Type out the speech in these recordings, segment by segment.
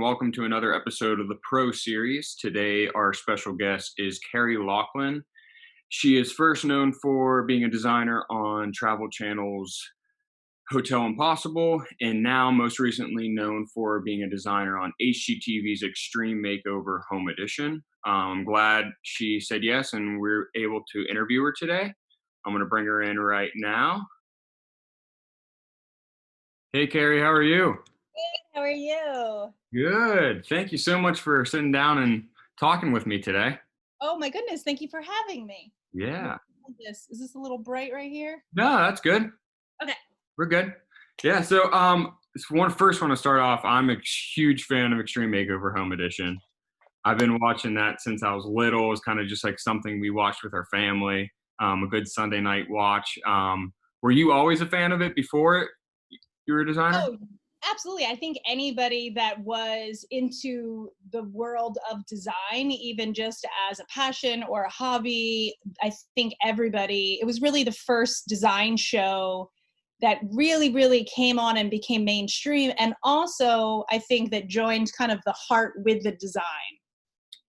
welcome to another episode of the Pro Series. Today, our special guest is Carrie Locklyn. She is first known for being a designer on Travel Channel's Hotel Impossible, and now most recently known for being a designer on HGTV's Extreme Makeover Home Edition. I'm glad she said yes, and we're able to interview her today. I'm going to bring her in right now. Hey, Carrie, how are you? How are you? Good. Thank you so much for sitting down and talking with me today. Oh my goodness, thank you for having me. Yeah. Is this a little bright right here? No, that's good. Okay. We're good. Yeah. So, first want to start off. I'm a huge fan of Extreme Makeover Home Edition. I've been watching that since I was little. It was kind of just like something we watched with our family. A good Sunday night watch. Were you always a fan of it before you were a designer? Oh, absolutely. I think anybody that was into the world of design, even just as a passion or a hobby, I think everybody, it was really the first design show that really came on and became mainstream. And also, I think that joined kind of the heart with the design.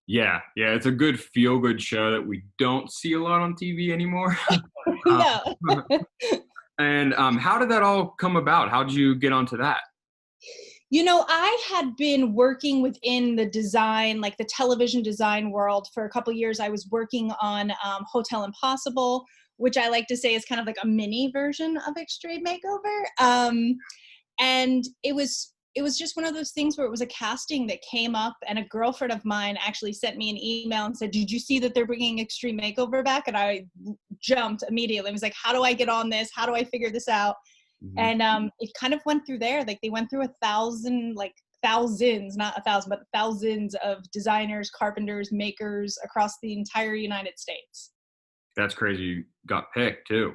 Yeah, it's a good feel-good show that we don't see a lot on TV anymore. No. And how did that all come about? How did you get onto that? You know, I had been working within the design, like the television design world for a couple years. I was working on Hotel Impossible, which I like to say is kind of like a mini version of Extreme Makeover. And it was just one of those things where it was a casting that came up, and a girlfriend of mine actually sent me an email and said, "Did you see that they're bringing Extreme Makeover back?" And I jumped immediately. I was like, "How do I get on this? How do I figure this out?" Mhm. And it kind of went through there. Like they went through thousands, not 1,000, but thousands of designers, carpenters, makers across the entire United States. That's crazy. You got picked too.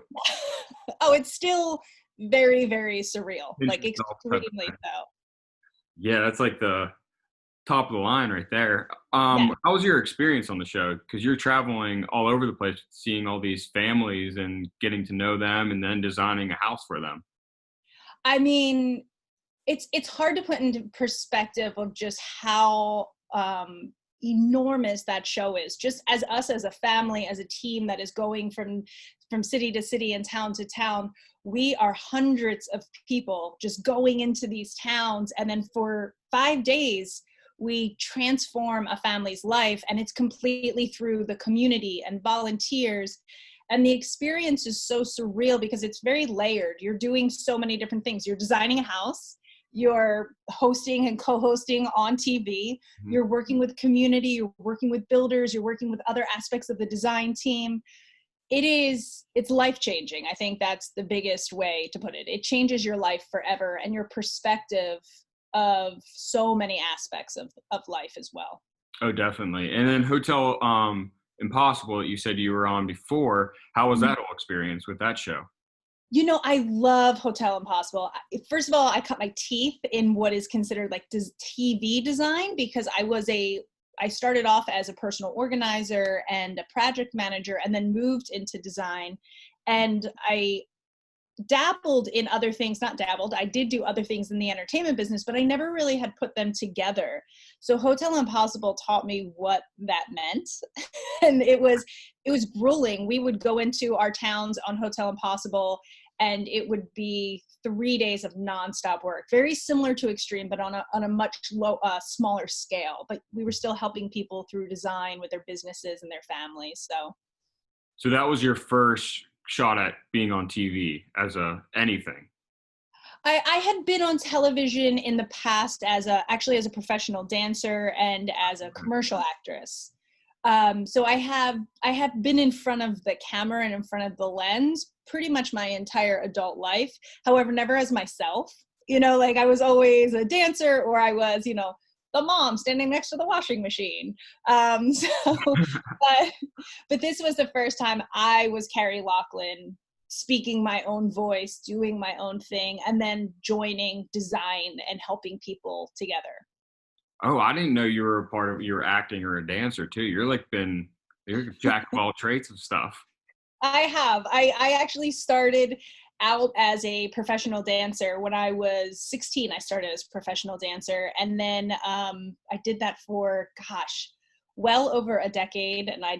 Oh, it's still very surreal, Pinch like yourself type of extremely thing. so. Yeah, that's like the top of the line right there. Yeah. How was your experience on the show? Because you're traveling all over the place, seeing all these families and getting to know them, and then designing a house for them. I mean, it's hard to put into perspective of just how enormous that show is. Just as us as a family, as a team that is going from city to city and town to town, we are hundreds of people just going into these towns, and then for 5 days we transform a family's life, and it's completely through the community and volunteers. And the experience is so surreal because it's very layered. You're doing so many different things. You're designing a house, you're hosting and co-hosting on TV, Mhm. you're working with community, you're working with builders, you're working with other aspects of the design team. It's life-changing. I think that's the biggest way to put it. It changes your life forever and your perspective of so many aspects of life as well. Oh, definitely. And then Hotel Impossible that you said you were on before. How was that whole experience with that show? You know, I love Hotel Impossible. First of all, I cut my teeth in what is considered like TV design, because I started off as a personal organizer and a project manager, and then moved into design. And I dabbled in other things, not dabbled, I did do other things in the entertainment business, but I never really had put them together. So Hotel Impossible taught me what that meant. And it was grueling. We would go into our towns on Hotel Impossible, and it would be 3 days of nonstop work, very similar to Extreme, but on a much smaller scale. But we were still helping people through design with their businesses and their families. So that was your first shot at being on TV as a anything. I had been on television in the past actually as a professional dancer and as a commercial actress. So I have been in front of the camera and in front of the lens pretty much my entire adult life. However, never as myself. Like I was always a dancer, or I was, the mom standing next to the washing machine. But this was the first time I was Carrie Locklyn, speaking my own voice, doing my own thing, and then joining design and helping people together. Oh, I didn't know you were acting or a dancer too. You're a jack of all trades of stuff. I have. I actually started out as a professional dancer. When I was 16, I started as a professional dancer. And then I did that for, gosh, well over a decade. And I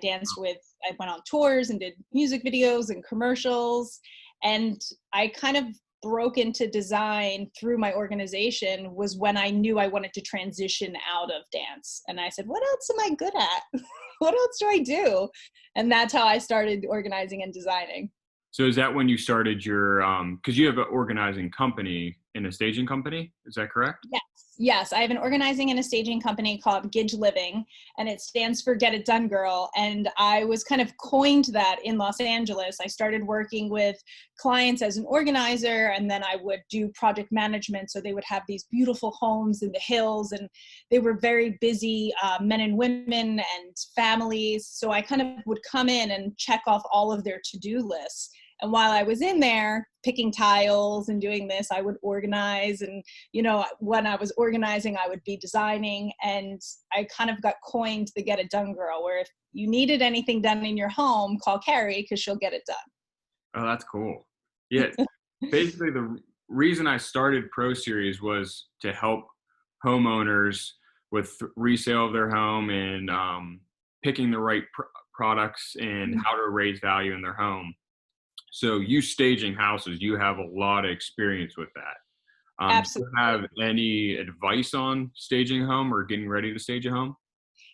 went on tours and did music videos and commercials. And I kind of broke into design through my organization was when I knew I wanted to transition out of dance. And I said, what else am I good at? What else do I do? And that's how I started organizing and designing. So is that when you started your, because you have an organizing company and a staging company, is that correct? Yes. Yes. I have an organizing and a staging company called Gidge Living, and it stands for Get It Done Girl. And I was kind of coined that in Los Angeles. I started working with clients as an organizer, and then I would do project management. So they would have these beautiful homes in the hills, and they were very busy men and women and families. So I kind of would come in and check off all of their to-do lists. And while I was in there picking tiles and doing this, I would organize. And, you know, when I was organizing, I would be designing. And I kind of got coined the Get It Done Girl, where if you needed anything done in your home, call Carrie because she'll get it done. Oh, that's cool. Yeah. Basically, the reason I started Pro Series was to help homeowners with resale of their home and picking the right products and how to raise value in their home. So you staging houses, you have a lot of experience with that. Absolutely. Do you have any advice on staging a home or getting ready to stage a home?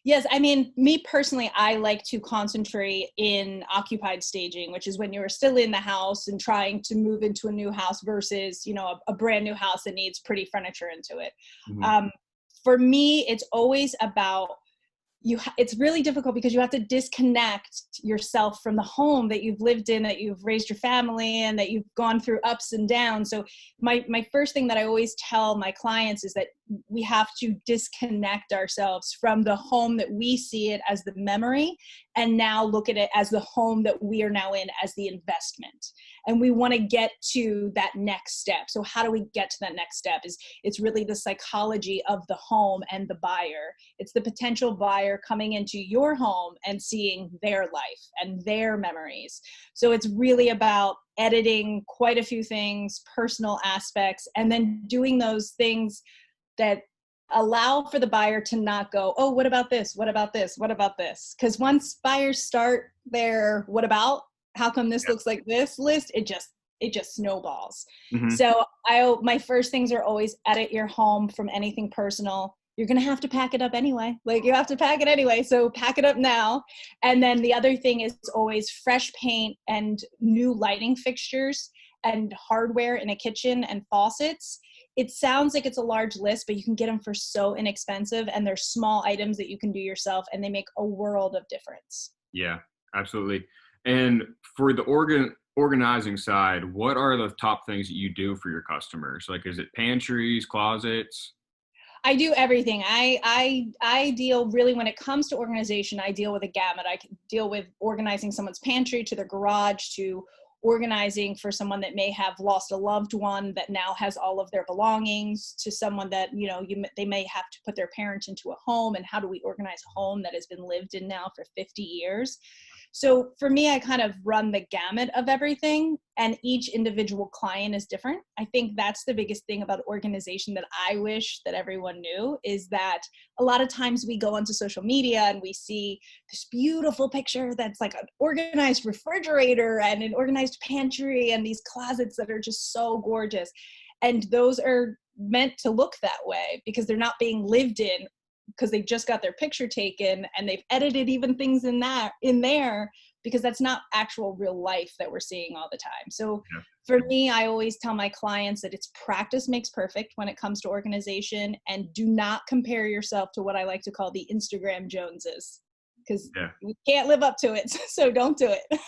Yes, I mean, me personally, I like to concentrate in occupied staging, which is when you're still in the house and trying to move into a new house versus, you know, a brand new house that needs pretty furniture into it. Mm-hmm. For me, it's always about it's really difficult because you have to disconnect yourself from the home that you've lived in, that you've raised your family and that you've gone through ups and downs. So my first thing that I always tell my clients is that we have to disconnect ourselves from the home that we see it as the memory and now look at it as the home that we are now in as the investment. And we want to get to that next step. So how do we get to that next step? It's really the psychology of the home and the buyer. It's the potential buyer coming into your home and seeing their life and their memories. So it's really about editing quite a few things, personal aspects, and then doing those things that allow for the buyer to not go, oh, what about this? What about this? What about this? Because once buyers start their what about, how come this looks like this list, it just snowballs. Mm-hmm. So my first things are always edit your home from anything personal. You're going to have to pack it up anyway. Like you have to pack it anyway. So pack it up now. And then the other thing is always fresh paint and new lighting fixtures and hardware in a kitchen and faucets. It sounds like it's a large list, but you can get them for so inexpensive, and they're small items that you can do yourself, and they make a world of difference. Yeah, absolutely. And for the organizing side, what are the top things that you do for your customers? Like, is it pantries, closets? I do everything. I deal really, when it comes to organization, I deal with a gamut. I can deal with organizing someone's pantry to their garage, to organizing for someone that may have lost a loved one that now has all of their belongings, to someone that, you know, they may have to put their parent into a home, and how do we organize a home that has been lived in now for 50 years. So for me, I kind of run the gamut of everything, and each individual client is different. I think that's the biggest thing about organization that I wish that everyone knew, is that a lot of times we go onto social media and we see this beautiful picture that's like an organized refrigerator and an organized pantry and these closets that are just so gorgeous. And those are meant to look that way because they're not being lived in, because they just got their picture taken and they've edited even things in there, because that's not actual real life that we're seeing all the time. So for me, I always tell my clients that it's practice makes perfect when it comes to organization, and do not compare yourself to what I like to call the Instagram Joneses, because we can't live up to it. So don't do it.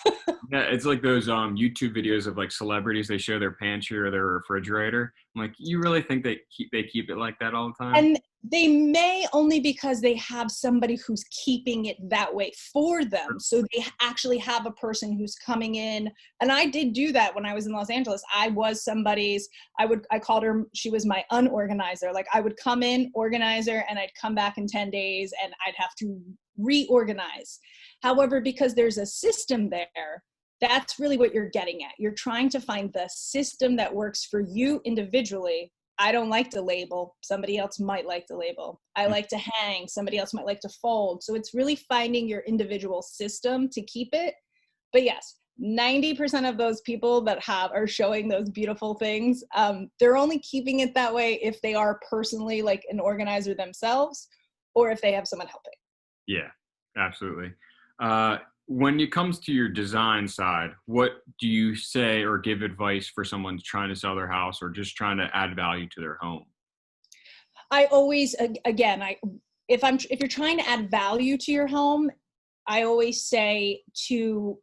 Yeah, it's like those YouTube videos of like celebrities, they show their pantry or their refrigerator. I'm like, you really think they keep it like that all the time? And they may, only because they have somebody who's keeping it that way for them. So they actually have a person who's coming in. And I did do that when I was in Los Angeles. I was somebody's, I called her, she was my unorganizer. Like I would come in, organize her, and I'd come back in 10 days and I'd have to reorganize. However, because there's a system there, that's really what you're getting at. You're trying to find the system that works for you individually. I don't like to label. Somebody else might like to label. I like to hang. Somebody else might like to fold. So it's really finding your individual system to keep it. But yes, 90% of those people that are showing those beautiful things, they're only keeping it that way if they are personally like an organizer themselves, or if they have someone helping. Yeah, absolutely. When it comes to your design side, what do you say or give advice for someone trying to sell their house or just trying to add value to their home? I always, again, if you're trying to add value to your home, I always say to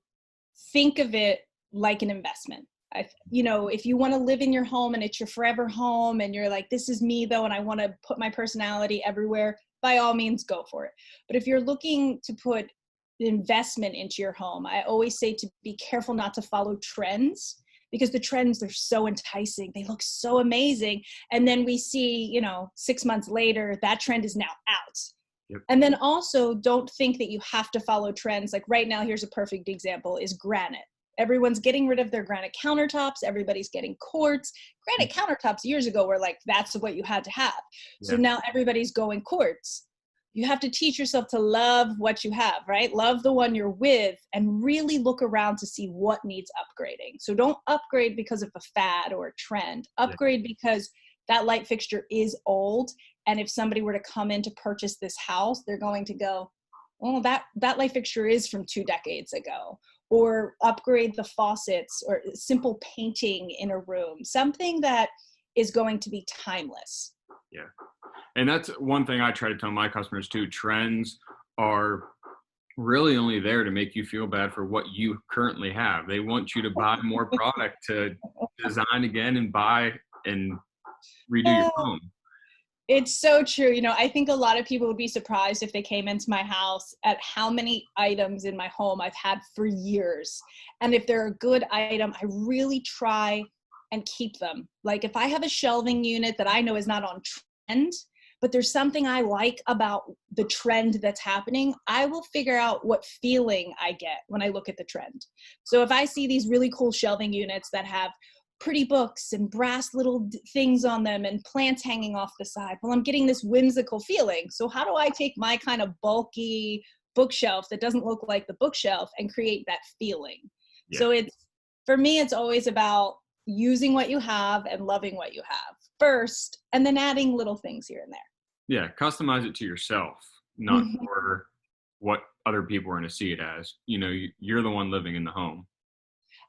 think of it like an investment. If you want to live in your home and it's your forever home and you're like, this is me though, and I want to put my personality everywhere, by all means, go for it. But if you're looking to put investment into your home, I always say to be careful not to follow trends, because the trends are so enticing. They look so amazing. And then we see, 6 months later, that trend is now out. Yep. And then also don't think that you have to follow trends. Like right now, here's a perfect example is granite. Everyone's getting rid of their granite countertops. Everybody's getting quartz. Granite countertops years ago were like, that's what you had to have. So now everybody's going quartz. You have to teach yourself to love what you have, right? Love the one you're with and really look around to see what needs upgrading. So don't upgrade because of a fad or a trend. Upgrade because that light fixture is old. And if somebody were to come in to purchase this house, they're going to go, oh, that light fixture is from 2 decades ago. Or upgrade the faucets or simple painting in a room, something that is going to be timeless. Yeah. And that's one thing I try to tell my customers too. Trends are really only there to make you feel bad for what you currently have. They want you to buy more product to design again and buy and redo your home. It's so true. I think a lot of people would be surprised if they came into my house at how many items in my home I've had for years. And if they're a good item, I really try and keep them. Like if I have a shelving unit that I know is not on trend, but there's something I like about the trend that's happening, I will figure out what feeling I get when I look at the trend. So if I see these really cool shelving units that have pretty books and brass little things on them and plants hanging off the side, well, I'm getting this whimsical feeling. So how do I take my kind of bulky bookshelf that doesn't look like the bookshelf and create that feeling? Yeah. So for me, it's always about using what you have and loving what you have first, and then adding little things here and there. Yeah, customize it to yourself, not for what other people are going to see it as. You're the one living in the home.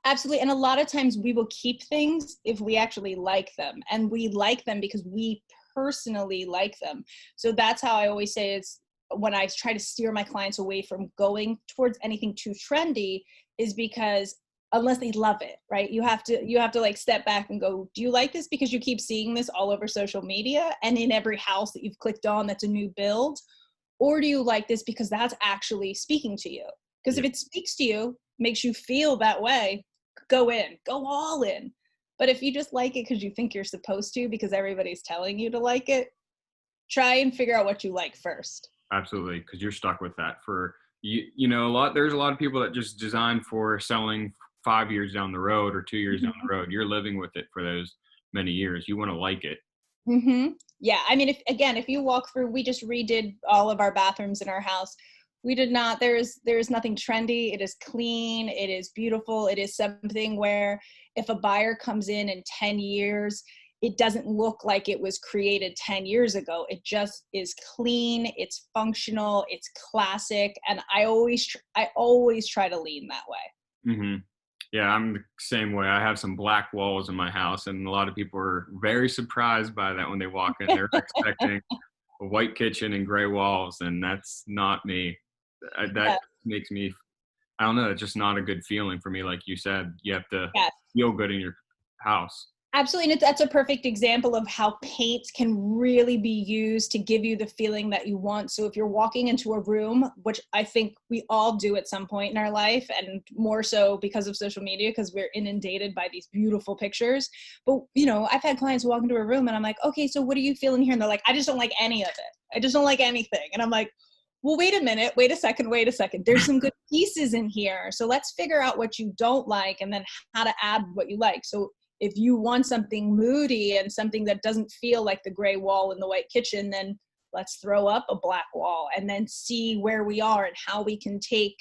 Absolutely. And a lot of times we will keep things if we actually like them, and we like them because we personally like them. So that's how I always say is when I try to steer my clients away from going towards anything too trendy is because unless they love it, right? You have to like step back and go, do you like this because you keep seeing this all over social media and in every house that you've clicked on that's a new build? Or do you like this because that's actually speaking to you? Because if it speaks to you, makes you feel that way, go all in. But if you just like it because you think you're supposed to because everybody's telling you to like it, try and figure out what you like first. Absolutely, because you're stuck with that for there's a lot of people that just design for selling 5 years down the road or 2 years down the road. You're living with it for those many years. You want to like it. Yeah. I mean, if you walk through, we just redid all of our bathrooms in our house. We did not, there's nothing trendy. It is clean. It is beautiful. It is something where if a buyer comes in 10 years, it doesn't look like it was created 10 years ago. It just is clean. It's functional. It's classic. And I always try to lean that way. Yeah, I'm the same way. I have some black walls in my house, and a lot of people are very surprised by that when they walk in. They're expecting a white kitchen and gray walls, and that's not me. That makes me, I don't know, it's just not a good feeling for me. Like you said, you have to feel good in your house. Absolutely. And that's a perfect example of how paint can really be used to give you the feeling that you want. So if you're walking into a room, which I think we all do at some point in our life, and more so because of social media, because we're inundated by these beautiful pictures. But, I've had clients walk into a room and I'm like, okay, so what are you feeling here? And they're like, I just don't like any of it. I just don't like anything. And I'm like, well, wait a minute, wait a second, wait a second. There's some good pieces in here. So let's figure out what you don't like and then how to add what you like. So if you want something moody and something that doesn't feel like the gray wall in the white kitchen, then let's throw up a black wall and then see where we are and how we can take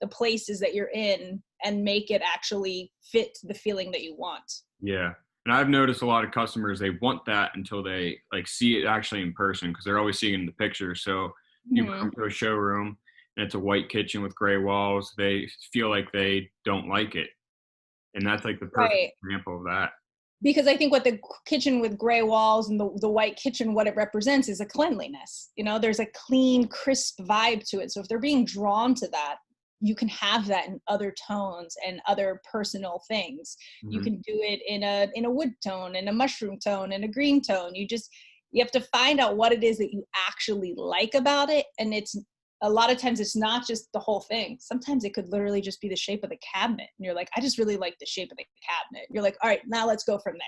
the places that you're in and make it actually fit the feeling that you want. Yeah. And I've noticed a lot of customers, they want that until they like see it actually in person, because they're always seeing it in the picture. So you Mhm. come to a showroom and it's a white kitchen with gray walls, they feel like they don't like it. And that's like the perfect Right. example of that. Because I think what the kitchen with gray walls and the white kitchen, what it represents is a cleanliness. You know, there's a clean, crisp vibe to it. So if they're being drawn to that, you can have that in other tones and other personal things. You Hmm. can do it in a wood tone, in a mushroom tone, in a green tone. You have to find out what it is that you actually like about it. And it's a lot of times it's not just the whole thing. Sometimes it could literally just be the shape of the cabinet. And you're like, I just really like the shape of the cabinet. You're like, all right, now let's go from there.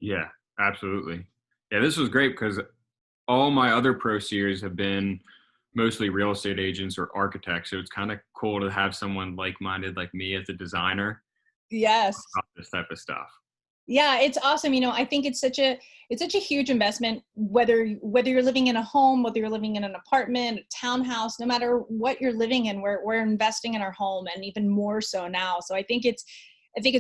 Yeah, absolutely. Yeah, this was great because all my other pro series have been mostly real estate agents or architects. So it's kind of cool to have someone like-minded like me as a designer Yes. about this type of stuff. Yeah, it's awesome. You know, I think it's such a huge investment, whether you're living in a home, whether you're living in an apartment, a townhouse, no matter what you're living in, we're investing in our home, and even more so now. So I think it's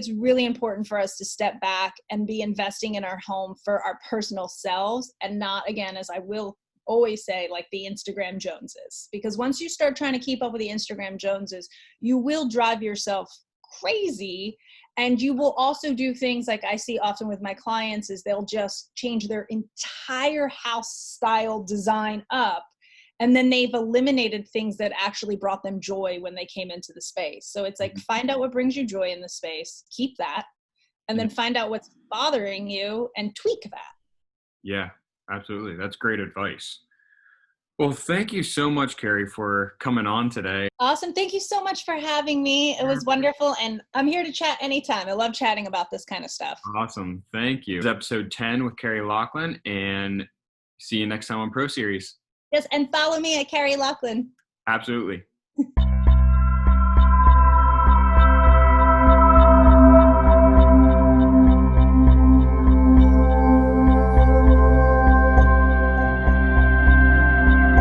really important for us to step back and be investing in our home for our personal selves, and not, again, as I will always say, like the Instagram Joneses. Because once you start trying to keep up with the Instagram Joneses, you will drive yourself crazy. And you will also do things like I see often with my clients is they'll just change their entire house style design up. And then they've eliminated things that actually brought them joy when they came into the space. So it's like, Mhm. find out what brings you joy in the space, keep that, and Yeah, then find out what's bothering you and tweak that. yeah, absolutely. That's great advice. Well, thank you so much, Carrie, for coming on today. Awesome. Thank you so much for having me. It was wonderful. And I'm here to chat anytime. I love chatting about this kind of stuff. Awesome. Thank you. This is episode 10 with Carrie Locklyn, and see you next time on Pro Series. Yes. And follow me at Carrie Locklyn. Absolutely.